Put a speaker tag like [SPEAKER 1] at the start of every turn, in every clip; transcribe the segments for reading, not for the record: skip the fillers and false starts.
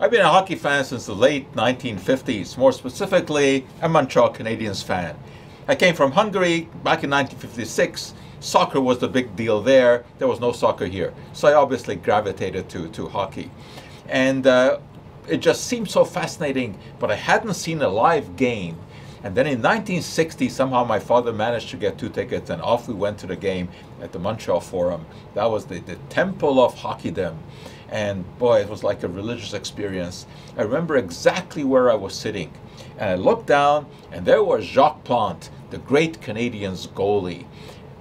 [SPEAKER 1] I've been a hockey fan since the late 1950s, more specifically a Montreal Canadiens fan. I came from Hungary back in 1956. Soccer was the big deal there. There was no soccer here. So I obviously gravitated to hockey. And it just seemed so fascinating, but I hadn't seen a live game. And then in 1960, somehow my father managed to get 2 tickets, and off we went to the game at the Montreal Forum. That was the temple of hockeydom. And boy, it was like a religious experience. I remember exactly where I was sitting. And I looked down, and there was Jacques Plante, the great Canadiens goalie.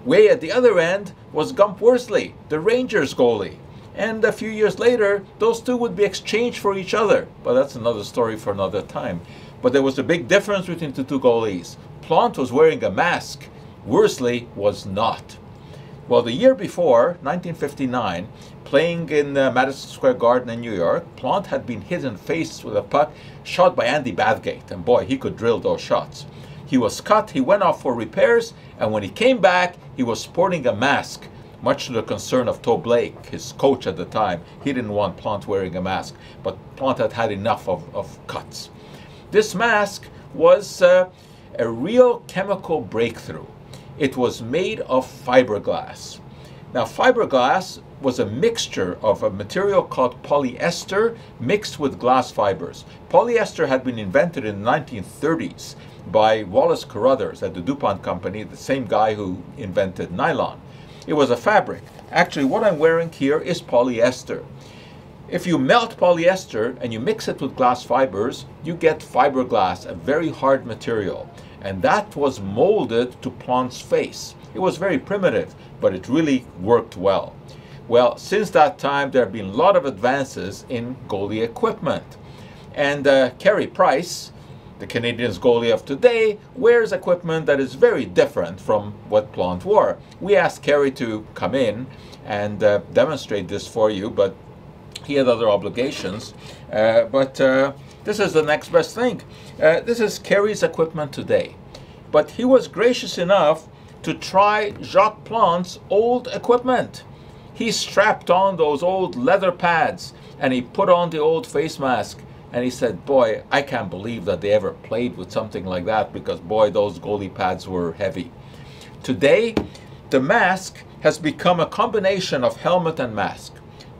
[SPEAKER 1] Way at the other end was Gump Worsley, the Rangers goalie. And a few years later, those two would be exchanged for each other. But that's another story for another time. But there was a big difference between the two goalies. Plante was wearing a mask. Worsley was not. Well, the year before, 1959, playing in Madison Square Garden in New York, Plante had been hit in the face with a puck shot by Andy Bathgate. And boy, he could drill those shots. He was cut, he went off for repairs, and when he came back, he was sporting a mask, much to the concern of Toe Blake, his coach at the time. He didn't want Plante wearing a mask, but Plante had had enough of cuts. This mask was a real chemical breakthrough. It was made of fiberglass. Now, fiberglass was a mixture of a material called polyester mixed with glass fibers. Polyester had been invented in the 1930s by Wallace Carruthers at the DuPont company, the same guy who invented nylon. It was a fabric. Actually, what I'm wearing here is polyester. If you melt polyester and you mix it with glass fibers, you get fiberglass, a very hard material. And that was molded to Plante's face. It was very primitive, but it really worked well. Well, since that time, there have been a lot of advances in goalie equipment. And Carey Price, the Canadiens goalie of today, wears equipment that is very different from what Plante wore. We asked Carey to come in and demonstrate this for you, but he had other obligations. This is the next best thing. This is Carey's equipment today. But he was gracious enough to try Jacques Plante's old equipment. He strapped on those old leather pads and he put on the old face mask. And he said, boy, I can't believe that they ever played with something like that, because boy, those goalie pads were heavy. Today, the mask has become a combination of helmet and mask.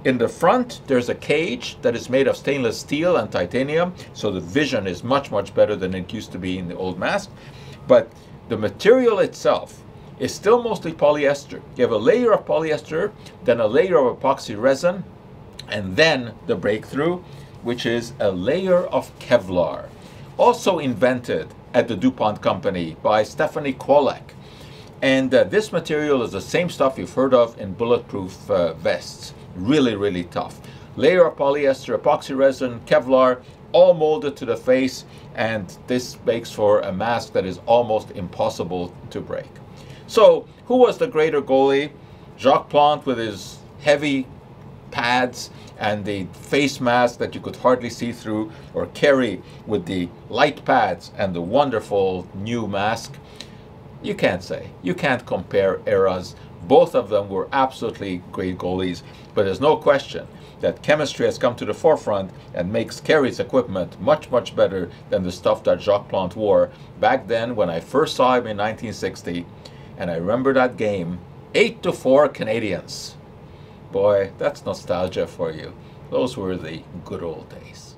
[SPEAKER 1] In the front, there's a cage that is made of stainless steel and titanium, so the vision is much, much better than it used to be in the old mask. But the material itself is still mostly polyester. You have a layer of polyester, then a layer of epoxy resin, and then the breakthrough, which is a layer of Kevlar, also invented at the DuPont company by Stephanie Kwolek. And this material is the same stuff you've heard of in bulletproof vests. Really, really tough. Layer of polyester, epoxy resin, Kevlar, all molded to the face, and this makes for a mask that is almost impossible to break. So, who was the greater goalie? Jacques Plante with his heavy pads and the face mask that you could hardly see through, or Carey with the light pads and the wonderful new mask? You can't say. You can't compare eras. Both of them were absolutely great goalies, but there's no question that chemistry has come to the forefront and makes Carey's equipment much, much better than the stuff that Jacques Plante wore back then when I first saw him in 1960. And I remember that game, 8-4 Canadiens. Boy, that's nostalgia for you. Those were the good old days.